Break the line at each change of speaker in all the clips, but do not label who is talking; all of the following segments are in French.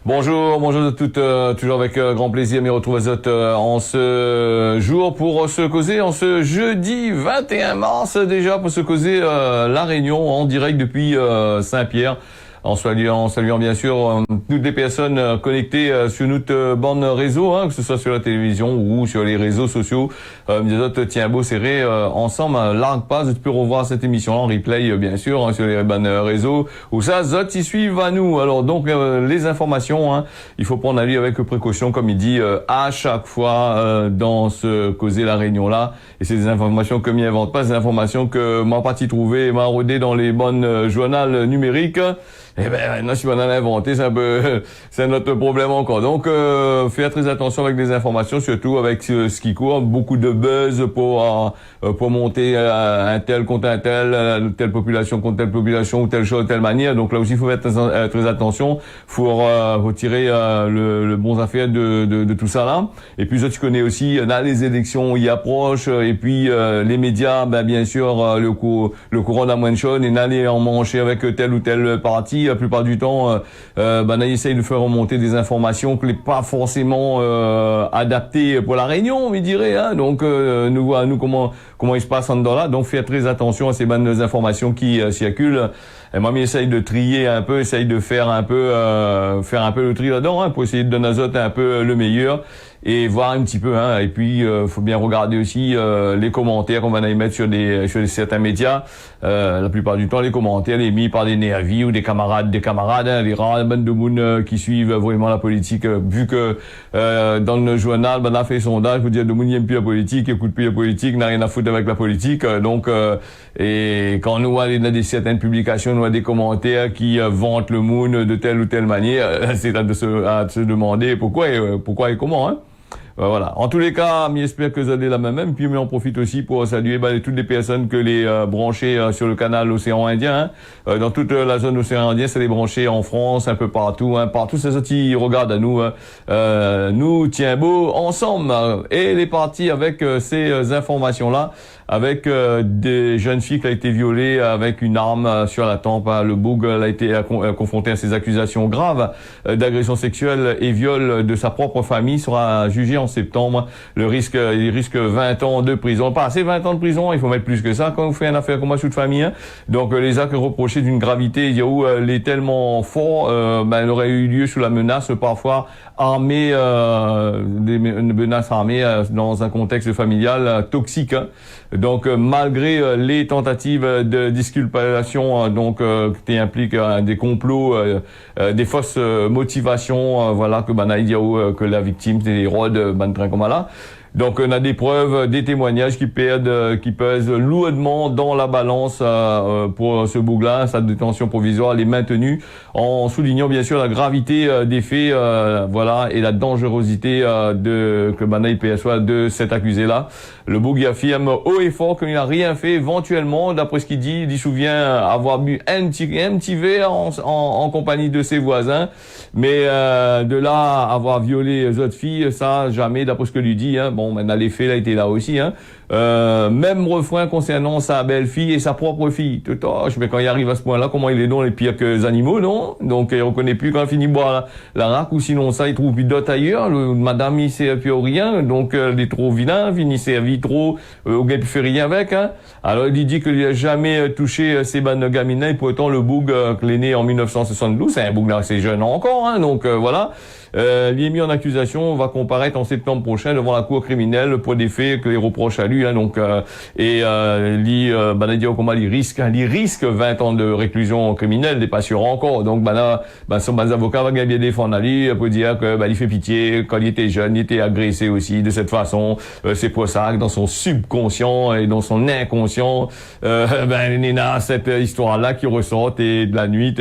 Bonjour, bonjour de toutes, toujours avec grand plaisir, me retrouve à Zot en ce jour pour se causer, en ce jeudi 21 mars déjà, pour se causer La Réunion en direct depuis Saint-Pierre. En saluant bien sûr toutes les personnes connectées sur notre bande réseau, hein, que ce soit sur la télévision ou sur les réseaux sociaux. Tiens beau serré ensemble, largue pas, tu peux revoir cette émission en replay bien sûr, hein, sur les bandes réseaux où ça Zot y suivent à nous. Alors donc les informations, hein, il faut prendre à lui avec précaution comme il dit à chaque fois dans ce causer La Réunion là. Et c'est des informations que m'y invente pas, des informations que m'a parti trouver, m'a rodé dans les bonnes journaux numériques. Eh ben, non, si on en a inventé, c'est notre problème encore. Donc, faire très attention avec des informations, surtout avec ce qui court. Beaucoup de buzz pour monter un tel contre un tel, telle population contre telle population, ou telle chose, telle manière. Donc là aussi, il faut faire très attention. Faut retirer le bon affaire de tout ça là. Et puis, tu connais aussi, là, les élections y approchent. Et puis, les médias, ben, bien sûr, le courant d'Amwenchon, et n'aller en manger avec tel ou tel parti. La plupart du temps, on essaye de faire remonter des informations que n'est pas forcément adaptées pour La Réunion, on dirait. Hein. Donc, nous comment il se passe en dedans là. Donc, faire très attention à ces bonnes informations qui circulent. Et moi, j'essaye de trier un peu, essaye de faire un peu le tri là-dedans, hein, pour essayer de donner à Zot un peu le meilleur. Et voir un petit peu, hein. Et puis faut bien regarder aussi les commentaires qu'on va y mettre sur certains médias. La plupart du temps, les commentaires les mis par des nervis ou des camarades, hein, les rares bandes de monde qui suivent vraiment la politique. Vu que dans le journal, on a fait sondage, vous dire de monde n'aime plus la politique, écoute plus la politique, n'a rien à foutre avec la politique. Donc et quand nous allons dans certaines publications, nous avons des commentaires qui vantent le monde de telle ou telle manière, c'est à se demander pourquoi et comment, hein. Voilà. En tous les cas, j'espère que vous allez la même. Puis, on profite aussi pour saluer toutes les personnes que les branchées sur le canal Océan Indien. Hein. Dans toute la zone Océan Indien, c'est les branchés en France, un peu partout. Hein. Partout, c'est ça qui regardent à nous. Hein. Nous, tiens beau, ensemble. Et les partis avec ces informations-là, avec des jeunes filles qui ont été violées avec une arme sur la tempe. Hein. Le Boug a été confronté à ces accusations graves d'agression sexuelle et viol de sa propre famille, sera jugé en septembre. Il risque 20 ans de prison. Pas assez 20 ans de prison, il faut mettre plus que ça quand vous faites une affaire comme moi sous de famille. Hein. Donc les actes reprochés d'une gravité où les tellement fort, il aurait eu lieu sous la menace parfois armée, des menaces armées dans un contexte familial toxique. Hein. Donc malgré les tentatives de disculpation, qui impliquent des complots, des fausses motivations, voilà que la victime des rois de train comme là. Donc on a des preuves, des témoignages qui pèsent lourdement dans la balance pour ce Bougla. Sa détention provisoire elle est maintenue en soulignant bien sûr la gravité des faits, voilà, et la dangerosité que Banaï perçoit de cet accusé-là. Le Boug affirme haut et fort qu'il n'a rien fait éventuellement, d'après ce qu'il dit. Il souvient avoir bu un petit verre en compagnie de ses voisins, mais de là avoir violé les autres filles, ça jamais, d'après ce que lui dit. Hein. Bon, maintenant les faits là étaient là aussi. Hein. Même refrain concernant sa belle-fille et sa propre fille. Mais quand il arrive à ce point-là, comment il est donc les pires que les animaux, non? Donc il reconnaît plus quand il finit de boire la raque, ou sinon ça il trouve plus d'autres ailleurs. Madame il sait plus rien, donc il est trop vilain, il servi trop, ou il fait rien avec. Hein. Alors il dit qu'il n'a jamais touché ces bandes gamines, et pourtant le Boug qu'il est né en 1972, c'est un Boug assez jeune encore. Hein, donc voilà. Il est mis en accusation, va comparaître en septembre prochain devant la cour criminelle pour des faits que les reproches à lui. Hein, donc il risque 20 ans de réclusion criminelle, n'est pas sûr encore. Donc son avocat va bien défendre à lui pour dire que il fait pitié, quand il était jeune, il était agressé aussi de cette façon. C'est pour ça que dans son subconscient et dans son inconscient, il y a cette histoire-là qui ressort, et de la nuit,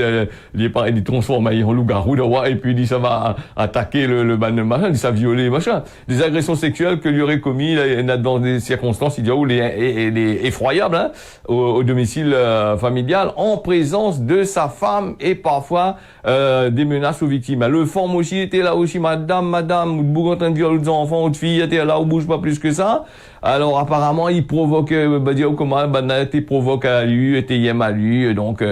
il est transformé en loup-garou de roi, et puis il dit ça va attaquer le machin, il s'est violé, machin. Des agressions sexuelles que lui aurait commis dans des circonstances, il est effroyable, hein, au domicile familial, en présence de sa femme, et parfois des menaces aux victimes. Le femme aussi était là aussi, madame, vous en train de violer les enfants, votre fille était là, on bouge pas plus que ça. Alors apparemment il provoque comment banalité provoque à lui était yem à lui donc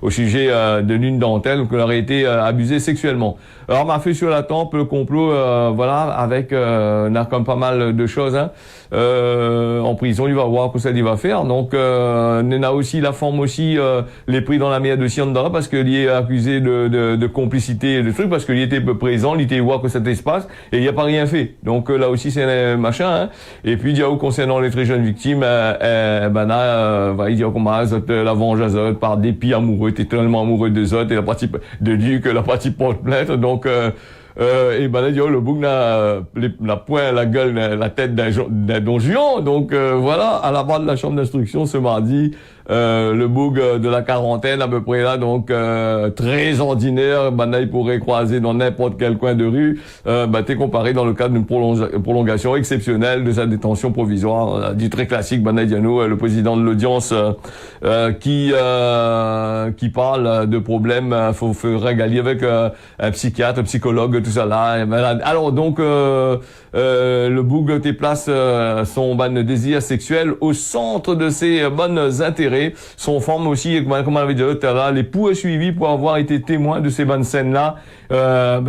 au sujet de l'une d'entre elles qu'elle aurait été abusée sexuellement. Alors m'a fait sur la tempe le complot voilà avec on a comme pas mal de choses hein. En prison il va voir que ça il va faire donc on a aussi la forme aussi les pris dans la mer de Siandara parce qu'il est accusé de complicité et de trucs parce qu'il était présent il était voir que cet espace et il n'y a pas rien fait donc là aussi c'est un machin hein. Et puis il y a concernant les très jeunes victimes il dit comment la venge par dépit amoureux t'es tellement amoureux de Zot et la partie de lui que la partie porte plainte donc et ben là, le bouc la poing, la gueule, la tête d'un don juan. Donc voilà, à la barre de la chambre d'instruction ce mardi, le bouc de la quarantaine à peu près là, donc très ordinaire, là, il pourrait croiser dans n'importe quel coin de rue, t'es comparé dans le cadre d'une prolongation exceptionnelle de sa détention provisoire, dit très classique, Diano, le président de l'audience qui parle de problèmes, faut régaler avec un psychiatre, un psychologue, tout ça là. Alors donc le bouc déplace son désir sexuel au centre de ses bonnes intérêts. Son forme aussi, comme on avait dit tout à l'heure, les poursuivis pour avoir été témoins de ces bonnes scènes-là.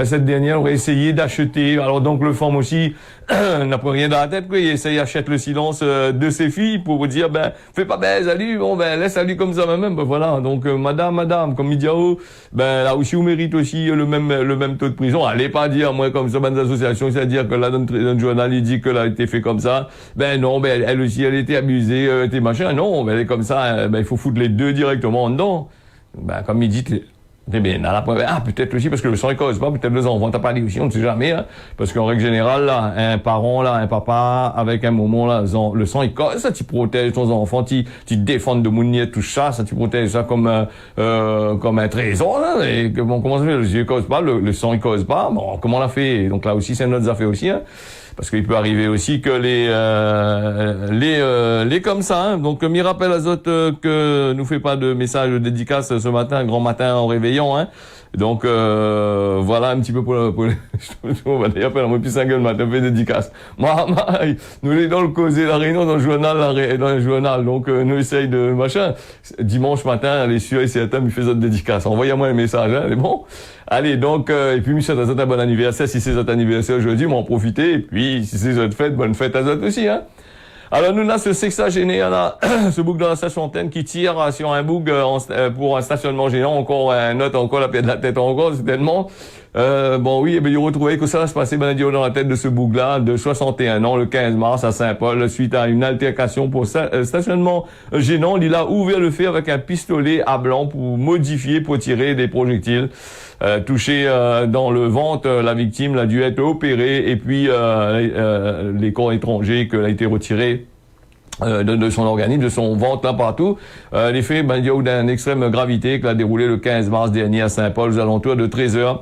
Cette dernière aurait essayé d'acheter. Alors donc le forme aussi n'a pas rien dans la tête, quoi. Il essaye achète le silence de ses filles pour vous dire fais pas salut, laisse salut comme ça même. Voilà. Donc madame, comme Midiao, là aussi vous méritez aussi le même taux de prison. Allez pas dire moi comme ça bonnes associations, c'est-à-dire que là dans le journal il dit que là a été fait comme ça. Non, elle aussi elle était abusée, était machin. Non, elle est comme ça. Il faut foutre les deux directement en dedans. Comme il dit. Peut-être aussi parce que le sang il cause pas, peut-être les enfants t'as pas dit aussi, on ne sait jamais, hein, parce qu'en règle générale, là, un parent, là, un papa, avec un moment, là, le sang il cause, ça, tu protèges ton enfant, tu défends de mounier, tout ça, tu protèges ça comme un trésor, là, et comment ça fait, le sang il cause pas, le sang il cause pas, comment on l'a fait, donc là aussi, c'est une autre affaire aussi, hein. Parce qu'il peut arriver aussi que les comme ça, hein. Donc, m'y rappelle à Zot que nous fait pas de message de dédicace ce matin, grand matin en réveillant, hein. Donc, voilà un petit peu pour on va dire, après, on va plus 5 heures le matin, fait dédicace. Nous, les dans le causé, la réunion dans le journal, donc, nous essaye de, machin. Dimanche matin, les sûr et certains, il fait autre dédicace. Envoyez-moi un message, hein, c'est bon? Allez, donc, et puis, monsieur, un bon anniversaire. Si c'est votre anniversaire aujourd'hui, m'en profiter. Et puis, si c'est votre fête, bonne fête à vous aussi, hein. Alors, nous, là, ce sexagénaire, là, ce bouc dans la station antenne qui tire sur un bouc pour un stationnement géant, encore un autre, encore la pied de la tête encore, c'est tellement. Il retrouvait que ça va se passer, dans la tête de ce bouc-là, de 61 ans, le 15 mars à Saint-Paul, suite à une altercation pour stationnement gênant. Il a ouvert le feu avec un pistolet à blanc pour tirer des projectiles. Touché dans le ventre, la victime a dû être opérée et puis les corps étrangers qu'elle a été retiré de son organisme, de son ventre là partout. Les faits d'une extrême gravité qui a déroulé le 15 mars dernier à Saint-Paul aux alentours de 13h.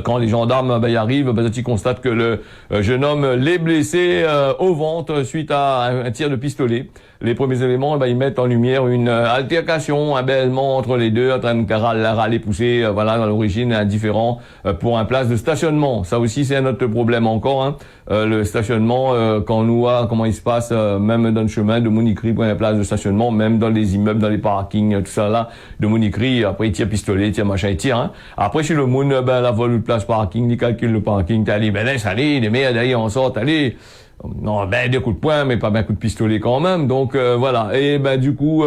Quand les gendarmes y arrivent, ils constatent que le jeune homme l'est blessé au ventre suite à un tir de pistolet. Les premiers éléments, ils mettent en lumière une altercation, un bêlement entre les deux, en train de râler, pousser, dans l'origine, indifférent pour un place de stationnement. Ça aussi, c'est un autre problème encore, hein. Le stationnement, quand on voit comment il se passe, même dans le chemin de Monicry pour une place de stationnement, même dans les immeubles, dans les parkings, tout ça là, de Monicry, après il tire pistolet, il tire machin, il tire, hein. Après, chez le monde, la vol de place parking, il calcule le parking, t'as allé, laisse aller, les meilleurs d'ailleurs en sortent, allez. Non, des coups de poing, mais pas un coup de pistolet quand même. Donc voilà. Et du coup,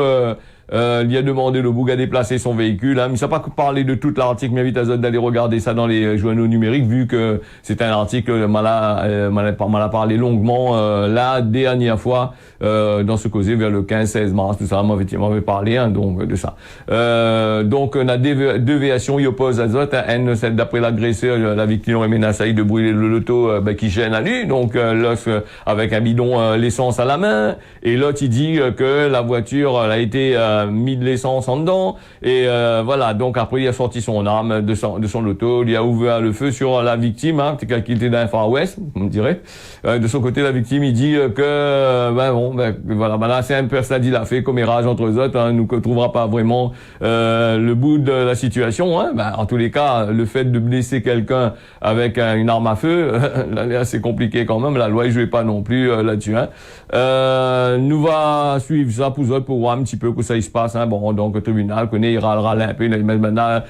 il a demandé le bouc à déplacer son véhicule. Hein. Mais ça n'a pas parlé de tout l'article. M'invite à d'aller regarder ça dans les journaux numériques, vu que c'est un article m'en a parlé longuement la dernière fois dans ce causé vers le 15-16 mars. Tout ça, m'avait parlé, hein, donc de ça. Donc on a deux déviations. Il oppose à Zot, hein, celle d'après l'agresseur, la victime aurait menacé de brûler le loto qui gêne à lui. Donc l'os avec un bidon l'essence à la main. Et l'autre il dit que la voiture a été mis de l'essence en dedans, et voilà, donc après il a sorti son arme de son auto, il a ouvert le feu sur la victime, hein, qu'il était dans le Far West, on dirait. De son côté, la victime, il dit que voilà, là c'est un peu ça dit l'a fait, commérage entre eux autres, hein, nous ne trouvera pas vraiment le bout de la situation, hein. En tous les cas, le fait de blesser quelqu'un avec une arme à feu, là c'est compliqué quand même, la loi ne jouait pas non plus là-dessus, hein. Nous va suivre ça pour voir un petit peu que ça se passe, hein. Bon, donc le tribunal connaît, il râle un peu, il met maintenant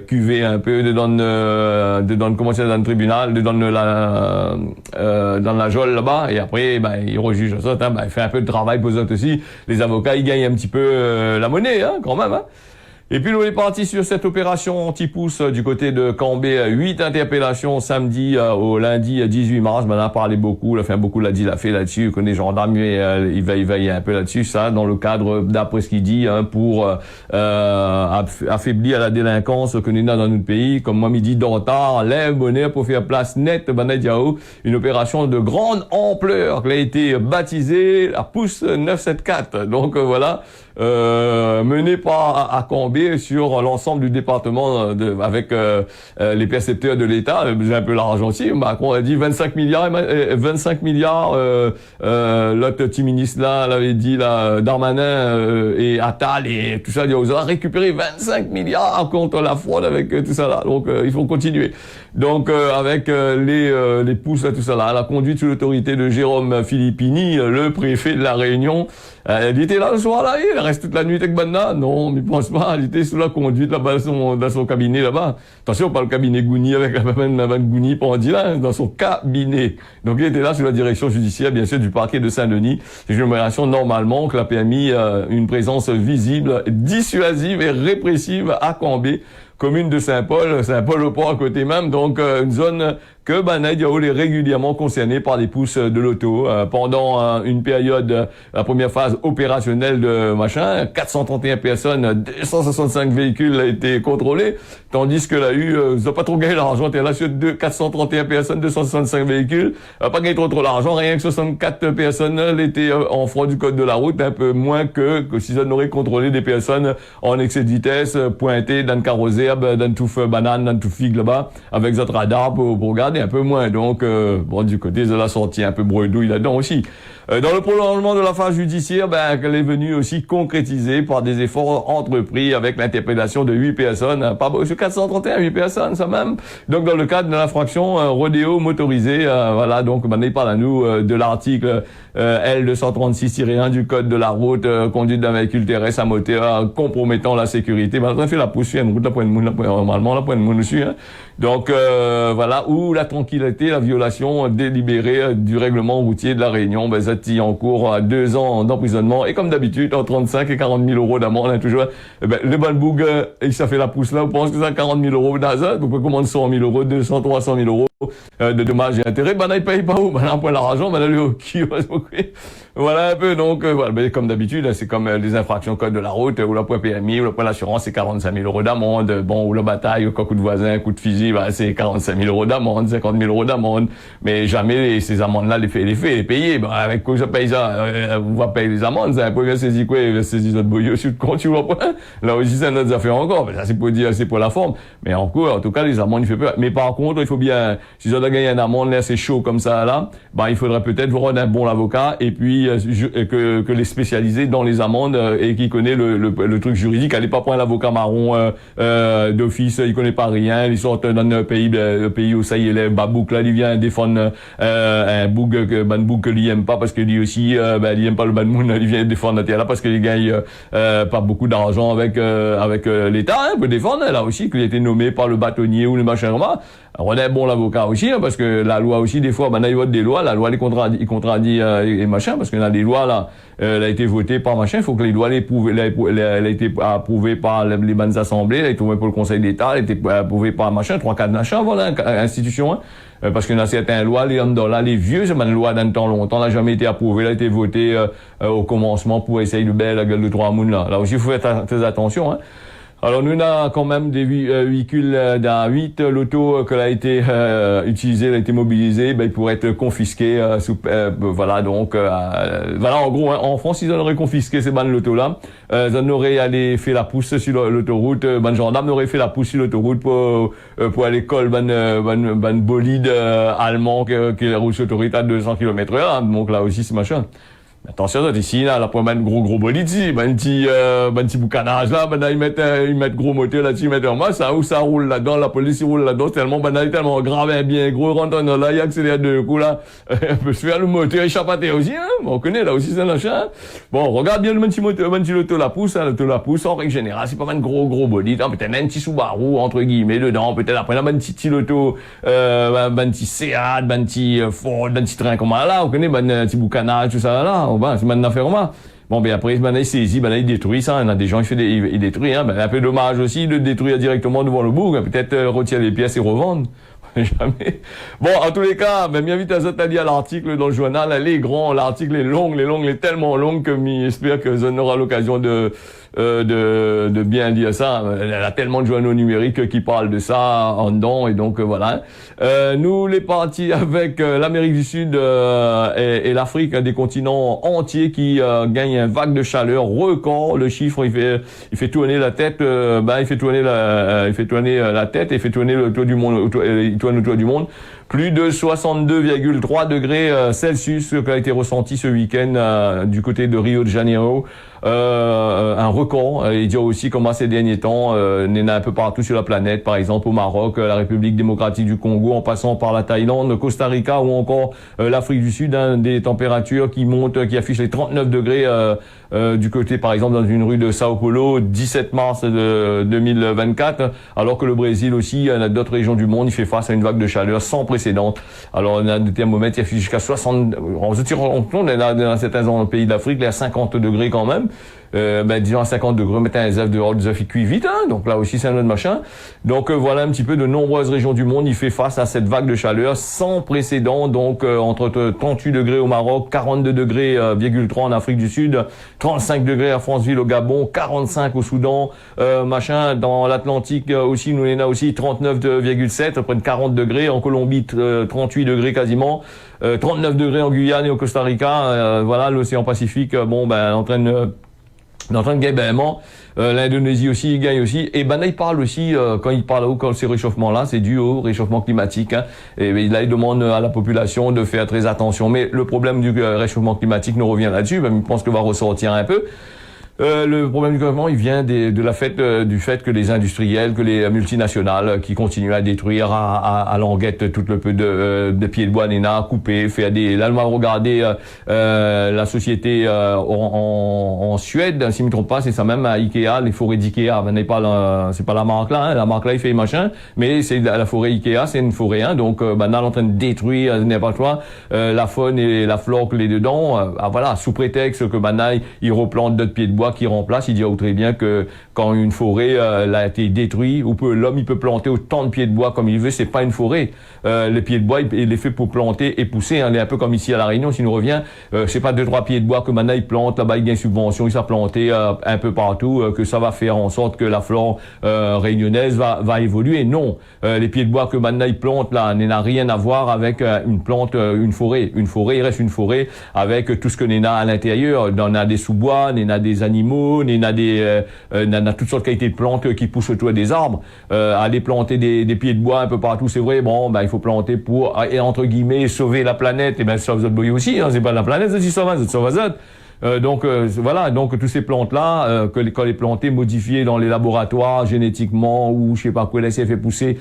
cuvé un peu dedans comment c'est dans le tribunal, dedans dans la geôle là-bas, et après il rejuge ça, hein, il fait un peu de travail pour eux autres aussi. Les avocats, ils gagnent un petit peu la monnaie, hein, quand même, hein. Et puis, on est parti sur cette opération anti-pouce du côté de Cambé. 8 interpellations samedi au lundi 18 mars. On a parlé beaucoup, beaucoup l'a dit, l'a fait là-dessus. Qu'on est gendarme, il veille un peu là-dessus. Ça, dans le cadre, d'après ce qu'il dit, hein, pour affaiblir la délinquance qu'on est dans notre pays. Comme moi, midi d'Ortar, lève bonheur pour faire place nette, Banadiao. Une opération de grande ampleur qui a été baptisée la pouce 974. Donc, voilà. Menée par à Cambé sur l'ensemble du département avec les percepteurs de l'État. J'ai un peu l'argent aussi. Macron a dit 25 milliards. L'autre petit ministre là l'avait dit là, Darmanin et Attal et tout ça. Ils ont récupéré 25 milliards contre la fraude avec tout ça là. Donc il faut continuer. Donc avec les pouces à tout ça là, la conduite sous l'autorité de Jérôme Filippini, le préfet de la Réunion. Il était là le soir là, il reste toute la nuit avec Banna. Non, mais pense pas, il était sous la conduite là-bas dans son cabinet là-bas. Attention, pas le cabinet Gouni avec la même Gouni pour en dire là, dans son cabinet. Donc il était là sous la direction judiciaire, bien sûr, du parquet de Saint-Denis. C'est une opération normalement qui a permis une présence visible, dissuasive et répressive à Cambé, commune de Saint-Paul-au-Port à côté même, donc une zone que Banadiao est régulièrement concerné par des pousses de l'auto. Pendant une période, la première phase opérationnelle de 431 personnes, 265 véhicules a été contrôlés, tandis que là, ils n'ont pas trop gagné l'argent. T'es là sur 431 personnes, 265 véhicules, pas gagné trop l'argent, rien que 64 personnes étaient en fraude du code de la route, un peu moins que s'ils en auraient contrôlé des personnes en excès de vitesse, pointées dans le carrosse dans le touffe banane, dans le touffe figue là-bas, avec notre radar pour regarder un peu moins. Donc, du côté de la sortie, un peu bredouille là-dedans aussi. Dans le prolongement de la phase judiciaire, elle est venue aussi concrétiser par des efforts entrepris avec l'interpellation de 8 personnes, pas sur 431, 8 personnes, ça même. Donc, dans le cadre de l'infraction rodéo motorisé, voilà, donc, il parle à nous de l'article L236-1 du code de la route, conduite d'un véhicule terrestre à moteur compromettant la sécurité. On a fait la pousse, une route, la pointe de monde, normalement, la pointe de monde dessus, hein. Donc, voilà, où la tranquillité, la violation délibérée du règlement routier de la Réunion, en cours à 2 ans d'emprisonnement, et comme d'habitude, en 35 et 40 000 euros d'amende, hein, toujours. Le Balboug, ça fait la pousse là, on pense que c'est 40 000 euros d'azat, donc on commande 100 000 euros, 200, 300 000 euros de dommages et intérêts, il paye pas où, on prend l'argent, voilà un peu, donc, voilà, comme d'habitude, c'est comme les infractions code de la route, ou la point PMI, ou la point l'assurance, c'est 45 000 euros d'amende, bon, ou la bataille, ou coup de voisin, coup de fusil, c'est 45 000 euros d'amende, 50 000 euros d'amende, mais jamais ces amendes-là, les payer, avec quoi ça paye ça, on va payer les amendes, c'est un peu bien saisi quoi, saisi notre boyau sur le compte, tu vois pas, là aussi c'est notre affaire encore, mais ça c'est pour dire, c'est pour la forme, mais en tout cas, les amendes, il fait peur, mais par contre, il faut bien, si on a gagné un amende, là, c'est chaud comme ça, là, il faudrait peut-être voir un bon avocat, et puis, que les spécialisés dans les amendes, et qui connaît le truc juridique, allez pas prendre l'avocat marron, d'office, il connaît pas rien, ils sortent dans le pays où ça y est, les babouk, là, il vient défendre, un boug que lui aime pas, parce que lui aussi, il aime pas le banmoun, il vient défendre la terre là, parce qu'il gagne, pas beaucoup d'argent avec l'État, hein, peut défendre, là aussi, qu'il a été nommé par le bâtonnier ou le machin, alors, on est bon l'avocat aussi, hein, parce que la loi aussi, des fois, il vote des lois, la loi les contredit et machin, parce qu'il y a des lois, là, elle a été votée par machin, il faut que les lois elle a été approuvée par les bonnes assemblées, elle a été approuvée pour le Conseil d'État, elle a été approuvée par machin, 3-4 machins, voilà, institution, hein. Parce qu'il y a certaines lois, les vieux, c'est une loi d'un temps longtemps, n'a jamais été approuvée, elle a été votée, au commencement pour essayer de belle la gueule de trois mounes, là. Là aussi, il faut faire très attention, hein. Alors nous on a quand même des véhicules d'un 8, l'auto que a été utilisé, a été mobilisé, ben il pourrait être confisqué voilà donc voilà en gros hein, en France ils auraient confisqué ces bandes l'auto là, ils en auraient allé fait la pousse sur l'autoroute, ban gendarme aurait fait la pousse sur l'autoroute pour aller coller ban bolide allemand qui roule sur l'autoroute à 200 km/h, donc là aussi c'est machin. Attention, ici, là, la première gros bolide, ici, petit boucanage, là, ils mettent gros moteur là-dessus, ils mettent en masse, ça, où ça roule là-dedans, la police, il roule là-dedans, tellement grave, bien gros, rentre dans là, il accélère deux coups, là, peut se faire le moteur échappaté aussi, hein, bon, on connaît, là aussi, c'est un achat, hein. Bon, regarde bien le petit moteur, l'auto la pousse, en règle générale, c'est pas mal gros bolide, hein, peut-être même un petit Subaru, entre guillemets, dedans, peut-être après, là, un petit auto, un petit Seat, un petit Ford, un petit train, comme là, on connaît, un petit boucanage, tout ça, là, c'est maintenant affaire moi. Bon, ben après, il saisit, il détruit ça. Il y a des gens, il détruit, hein. Ben, un peu dommage aussi de détruire directement devant le bourg. Peut-être retirer les pièces et revendre. Jamais. Bon, en tous les cas, ben, bien vite à dit à l'article dans le journal, elle est grand, l'article est long, elle est tellement longue que j'espère que on aura l'occasion de bien dire ça. Elle a tellement de journaux numériques qui parlent de ça en dedans, et donc voilà. Nous, les partis avec l'Amérique du Sud et l'Afrique, des continents entiers qui gagnent une vague de chaleur record. Le chiffre, il fait tourner la tête, il fait tourner la tête et fait tourner le tour du monde, il tourne autour du monde. Plus de 62,3 degrés Celsius qui a été ressenti ce week-end du côté de Rio de Janeiro. Un record. Il dit aussi comment ces derniers temps, il y en a un peu partout sur la planète, par exemple au Maroc, la République démocratique du Congo, en passant par la Thaïlande, Costa Rica ou encore l'Afrique du Sud, hein, des températures qui montent, qui affichent les 39 degrés du côté, par exemple, dans une rue de Sao Paulo, 17 mars 2024, alors que le Brésil aussi, d'autres régions du monde, il fait face à une vague de chaleur sans précédent. Alors, on a des thermomètres qui affichent jusqu'à 60, on est dans certains pays d'Afrique, là, à 50 degrés quand même. Disons à 50 degrés, mettez un œuf dehors, des œufs qui cuisent vite, hein. Donc là aussi, c'est un autre machin. Donc, voilà un petit peu de nombreuses régions du monde. Il fait face à cette vague de chaleur sans précédent. Donc, entre 38 degrés au Maroc, 42 degrés, 3 en Afrique du Sud, 35 degrés à Franceville au Gabon, 45 au Soudan, dans l'Atlantique aussi, nous on a aussi 39,7, près de 40 degrés, en Colombie, 38 degrés quasiment, 39 degrés en Guyane et au Costa Rica, voilà, l'océan Pacifique, en train de gagner, l'Indonésie aussi, il gagne aussi. Et là, il parle aussi, quand ces réchauffements-là, c'est dû au réchauffement climatique, hein. Et là, il demande à la population de faire très attention. Mais le problème du réchauffement climatique nous revient là-dessus, je pense qu'on va ressortir un peu. Le problème du gouvernement, il vient du fait que les industriels, que les multinationales qui continuent à détruire à languette tout le peu de pieds de bois néna, couper, faire là, on va regarder la société en Suède, si je me trompe pas, c'est ça même à Ikea, les forêts d'Ikea, c'est pas la marque là, hein, la marque là il fait machin, mais c'est la forêt Ikea, c'est une forêt, hein, donc là en train de détruire n'importe quoi, la faune et la flore que les dedans, voilà, sous prétexte que ils replantent d'autres pieds de bois qui remplace. Il dit très bien que quand une forêt a été détruite, l'homme il peut planter autant de pieds de bois comme il veut, c'est pas une forêt. Les pieds de bois, il est fait pour planter et pousser, hein. Il est un peu comme ici à La Réunion, si nous revient, c'est pas 2-3 pieds de bois que maintenant il plante, là-bas il gagne subvention, il s'est planté un peu partout, que ça va faire en sorte que la flore réunionnaise va évoluer. Non, les pieds de bois que maintenant il plante là, n'a rien à voir avec une plante, une forêt. Une forêt, il reste une forêt avec tout ce que n'en a à l'intérieur. On a des sous-bois, on a des animaux, on a toutes sortes de qualités de plantes qui poussent autour des arbres. Aller planter des pieds de bois un peu partout, c'est vrai, il faut planter pour, et entre guillemets, sauver la planète, et sauve votre boy aussi, hein, c'est pas la planète, c'est sauve voilà, donc tous ces plantes-là, quand les plantées modifiées dans les laboratoires génétiquement ou je sais pas quoi, laisser fait pousser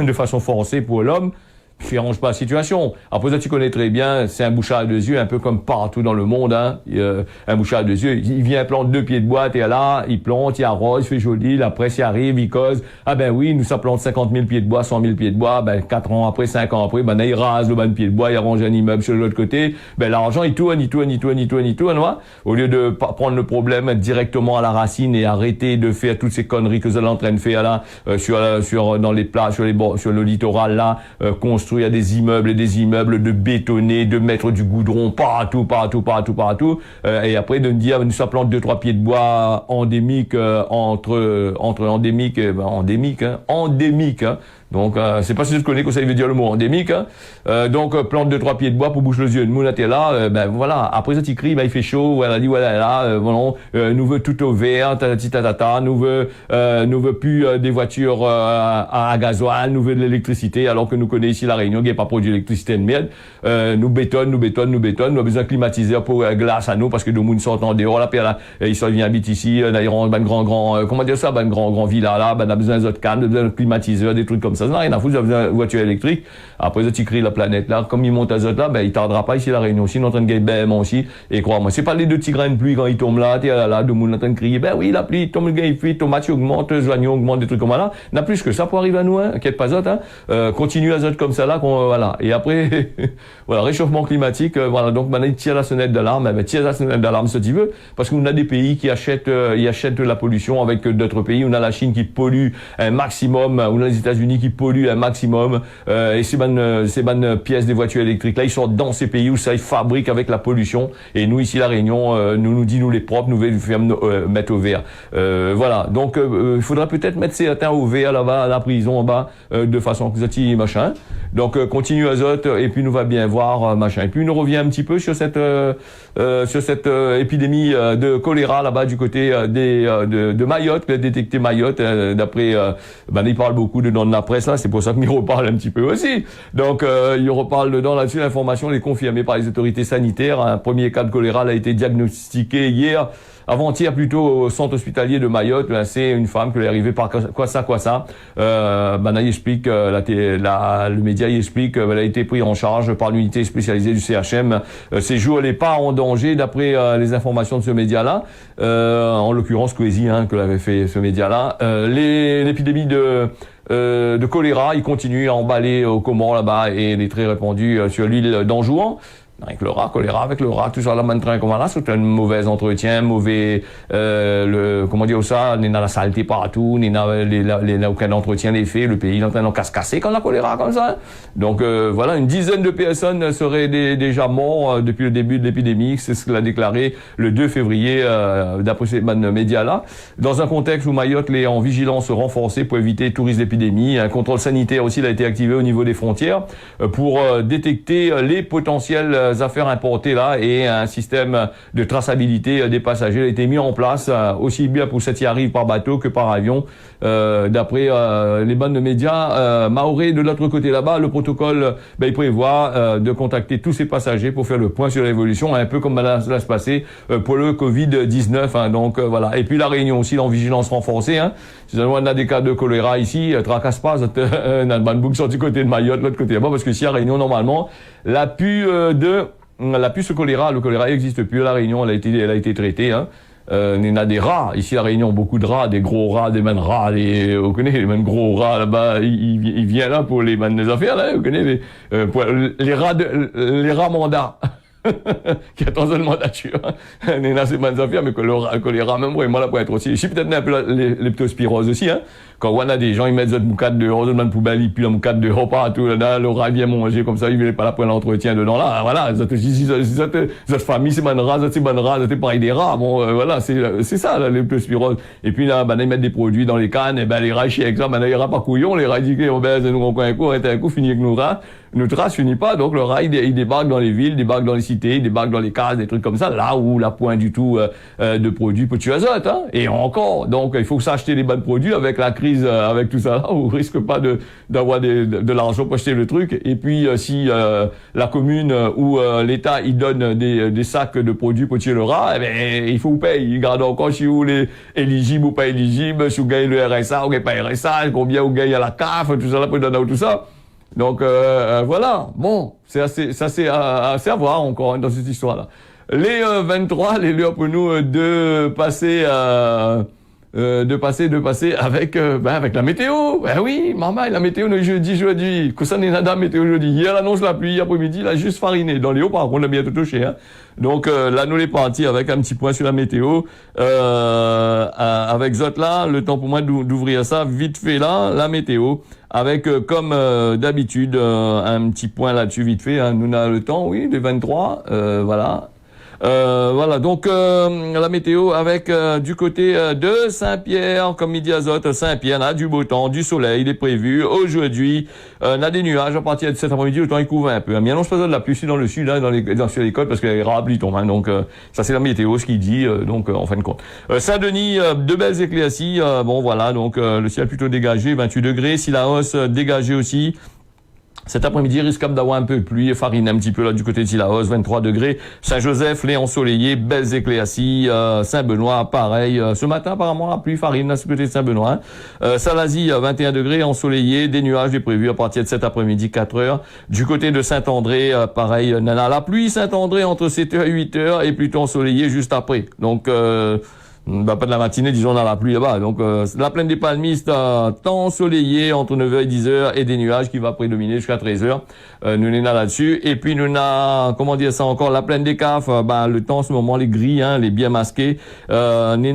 de façon forcée pour l'homme, qui arrange pas la situation. Après ça, tu connais très bien, c'est un bouchard de yeux, un peu comme partout dans le monde, hein. Un bouchard de yeux, il vient plante 2 pieds de bois, t'es là, il plante, il arrose, il fait joli, la presse y arrive, il cause. Ah oui, nous ça plante 50 000 pieds de bois, 100 000 pieds de bois, 4 ans après, 5 ans après, là, il rase le bas de pied de bois, il arrange un immeuble sur l'autre côté, l'argent, il tourne, voilà. Au lieu de prendre le problème directement à la racine et arrêter de faire toutes ces conneries que vous êtes en train de faire là, dans les plages, sur le littoral là, construire construire des immeubles et des immeubles, de bétonner, de mettre du goudron partout, et après de nous dire, nous ça plante 2-3 pieds de bois endémiques entre endémiques, endémique. Donc, c'est pas si je connais que ça veut dire le mot endémique. Donc, plante 2-3 pieds de bois pour boucher les yeux. Nous, là, voilà. Après, ça, il crie, il fait chaud. Voilà, dit, voilà, là, voilà, nous veut tout au vert, nous veut plus des voitures à gasoil, nous veut de l'électricité, alors que nous connaissons ici la Réunion, qui n'est pas produit d'électricité de merde. Nous bétonne, nous avons besoin de climatiseur pour glace à nous, parce que nous, nous sortons en dehors, là, puis là, ils sont venus habiter ici, d'ailleurs, comment dire ça, grand villa, là, on a besoin d'autres cannes, besoin de climatiseur, des trucs comme ça n'a rien à foutre, vous avez besoin de voiture électrique. Après, ça, tu cries la planète, là. Comme il monte à Zot, là, il tardera pas ici, la Réunion aussi, nous en train de gagner aussi. Et crois-moi, c'est pas les 2 petits grains de pluie quand ils tombent là, t'es là, tout le monde en train de crier, oui, la pluie tombe, il fait, tomate augmente, oignons augmente, des trucs comme ça, là. N'a plus que ça pour arriver à nous, hein. Inquiète pas Zot, continue à Zot comme ça, là, voilà. Et après, voilà, réchauffement climatique, voilà. Donc, maintenant, tire la sonnette d'alarme, tire la sonnette d'alarme, si tu veux, parce qu'on a des pays qui achètent la pollution avec d'autres pays. On a la Chine qui pollue un maximum, on a les États-Unis qui polluent un maximum, et ces bonnes pièces des voitures électriques là, ils sont dans ces pays où ça ils fabriquent avec la pollution, et nous ici la Réunion, nous les propres, nous devons mettre au vert. Voilà, donc il faudra peut-être mettre certains au vert là-bas, à la prison en bas, de façon que ça machin. Donc continue Azote, et puis nous va bien voir machin. Et puis nous revient un petit peu sur cette épidémie de choléra là-bas du côté de Mayotte, que a détecté Mayotte, d'après il parle beaucoup dedans de la presse là, c'est pour ça que m'y reparle un petit peu aussi. Donc il reparle dedans là-dessus, l'information est confirmée par les autorités sanitaires. Un premier cas de choléra a été diagnostiqué avant-hier plutôt au centre hospitalier de Mayotte. C'est une femme qui est arrivée par quoi ça. Il explique, le média il explique qu'elle a été prise en charge par l'unité spécialisée du CHM. Ses jours, elle n'est pas en danger d'après les informations de ce média-là. En l'occurrence, Coésie, que l'avait fait ce média-là. L'épidémie de choléra, il continue à emballer aux Comores là-bas, et elle est très répandue sur l'île d'Anjouan. Avec le rat, choléra, avec le rat, tout ça, la main train comme là, c'est un mauvais entretien, comment dire ça, n'est dans la saleté partout, n'est dans aucun entretien des faits, le pays est en train de casser quand la choléra comme ça. Donc, voilà, une dizaine de personnes seraient déjà morts depuis le début de l'épidémie, c'est ce qu'il a déclaré le 2 février, d'après ces médias-là. Dans un contexte où Mayotte est en vigilance renforcée pour éviter tout risque d'épidémie, un contrôle sanitaire aussi a été activé au niveau des frontières, pour détecter les potentiels affaires importées là, et un système de traçabilité des passagers a été mis en place, aussi bien pour ceux qui arrivent par bateau que par avion. D'après les bandes médias maorais de l'autre côté là-bas, le protocole il prévoit de contacter tous ces passagers pour faire le point sur l'évolution, un peu comme ça se passait pour le Covid-19. Donc voilà. Et puis la Réunion aussi en vigilance renforcée. Si on a des cas de choléra ici, tracasse pas, on a une bonne boucle sur du côté de Mayotte, l'autre côté là-bas, parce que ici à Réunion normalement la puce choléra, le choléra n'existe plus à la Réunion, elle a été traitée. Il y en a des rats, ici à la Réunion, beaucoup de rats, des gros rats, des mêmes rats, vous connaissez les mêmes gros rats là-bas, il vient là pour les mêmes des affaires là, vous connaissez les rats mandats. Qui attendent une mandature. Il y a ces bonnes affaires, mais que les rats même vraiment là pour être aussi. Ici peut-être un peu leptospirose aussi, Quand on a des gens, ils mettent cette moucade dehors, dans une poubelle, ils pillent la moucade dehors partout, là, le rat vient manger comme ça, il ne pas là pour l'entretien dedans, là, voilà, cette famille, c'est bonne rats, c'est pareil des rats, voilà, c'est ça, la leptospirose. Et puis là, ils mettent des produits dans les cannes, et les rats chiés avec ça, les rats pas couillons, les rats disent, nous on un coup, arrêtez un coup, fini avec nos rats. Notre race finit pas, donc le rat, il débarque dans les villes, débarque dans les cités, il débarque dans les cases, des trucs comme ça, là où la point du tout de produits peut tuer azote, et encore. Donc, il faut s'acheter les bons produits avec la crise, avec tout ça là, on risque pas d'avoir de l'argent pour acheter le truc. Et puis, si la commune ou l'État, il donne des sacs de produits pour tuer le rat, il faut vous payer. Il garde encore si vous les éligibles ou pas éligibles, si vous gagnez le RSA ou pas RSA, combien vous gagnez à la CAF, tout ça là, pour donner tout ça. Donc voilà, bon, c'est assez à voir encore dans cette histoire-là. Les 23, les l'heure pour nous de passer de passer avec avec la météo. Ben oui, maman, la météo le jeudi. Que ça n'est nada météo jeudi. Hier l'annonce la pluie, après-midi là juste fariné. Dans les hauts par contre on a bien tout touché. Hein. Donc là nous les partis avec un petit point sur la météo. Avec Zot là, le temps pour moi d'ouvrir ça vite fait là, la météo. Avec comme d'habitude un petit point là-dessus vite fait. Hein. Nous on a le temps, oui, de 23, voilà. Voilà, donc la météo avec du côté de Saint-Pierre, comme midi azote, Saint-Pierre, là, du beau temps, du soleil, il est prévu. Aujourd'hui, on a des nuages à partir de cet après-midi, le temps il couvre un peu. Mais annonce pas de la pluie dans le sud, hein, sur les côtes, parce qu'il y a rare pluie tombe. Hein, donc ça c'est la météo, ce qu'il dit. Donc en fin de compte, Saint-Denis, de belles éclaircies. Bon voilà, donc le ciel plutôt dégagé, 28 degrés. Sillaos dégagé aussi. Cet après-midi, risquable d'avoir un peu de pluie et farine un petit peu là du côté de Sillaos, 23 degrés. Saint-Joseph, les ensoleillés, belles éclaircies. Saint-Benoît, pareil. Ce matin, apparemment, la pluie farine là, du côté de Saint-Benoît. Salazie, 21 degrés, ensoleillé. Des nuages est prévu à partir de cet après-midi, 4 heures. Du côté de Saint-André, pareil, nana, la pluie Saint-André entre 7h et 8h et plutôt ensoleillé juste après. Donc, pas de la matinée, disons, dans la pluie là-bas. Donc, la plaine des Palmistes, temps ensoleillé entre 9h et 10h et des nuages qui va prédominer jusqu'à 13h. Nous n'en a là-dessus. Et puis, nous n'a, comment dire ça encore, la plaine des Cafes, le temps, en ce moment, les gris, hein, les bien masqués. Nous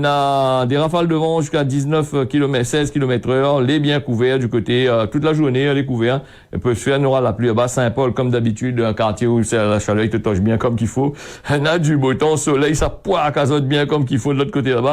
a des rafales de vent jusqu'à 19 km, 16 km/h, les bien couverts du côté, toute la journée, les couverts. Et peut se faire, on aura la pluie là-bas. Saint-Paul, comme d'habitude, un quartier où la chaleur, il te touche bien comme qu'il faut. On a du beau temps, soleil, ça poire à casote bien comme qu'il faut de l'autre côté là-bas.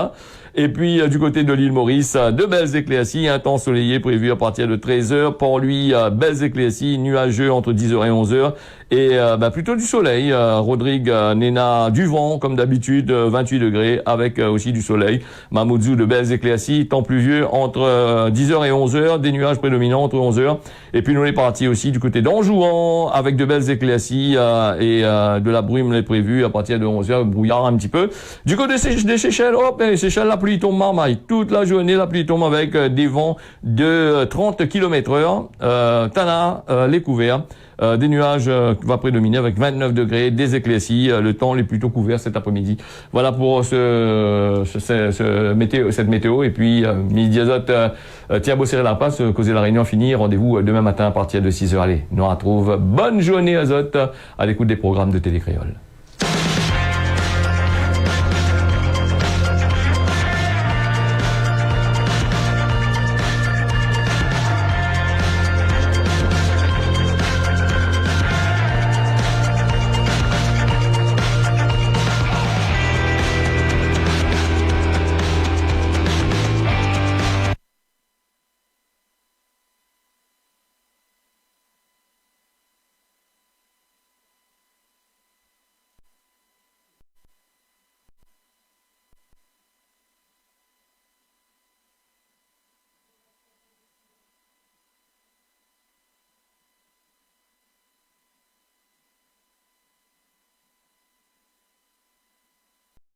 Et puis du côté de l'île Maurice, de belles éclaircies, un temps ensoleillé prévu à partir de 13h. Port-Louis, belles éclaircies, nuageux entre 10h et 11h. Et plutôt du soleil. Rodrigue, Néna, du vent comme d'habitude, 28 degrés avec aussi du soleil. Mamoudzou, de belles éclaircies, temps pluvieux entre 10h et 11h, des nuages prédominants entre 11h. Et puis nous on est partis aussi du côté d'Anjouan avec de belles éclaircies et de la brume est prévue à partir de 11h, brouillard un petit peu. Du côté des Seychelles, les Seychelles, la pluie tombe marmaille. Toute la journée, la pluie tombe avec des vents de 30 km/h. Tana, les couverts. Des nuages va prédominer avec 29 degrés, des éclaircies, le temps est plutôt couvert cet après-midi. Voilà pour cette météo. Et puis, midi azote, tiens, bosser la passe, causer la réunion finie. Rendez-vous demain matin à partir de 6h. Allez, nous on retrouve. Bonne journée azote à l'écoute des programmes de Télé Créole.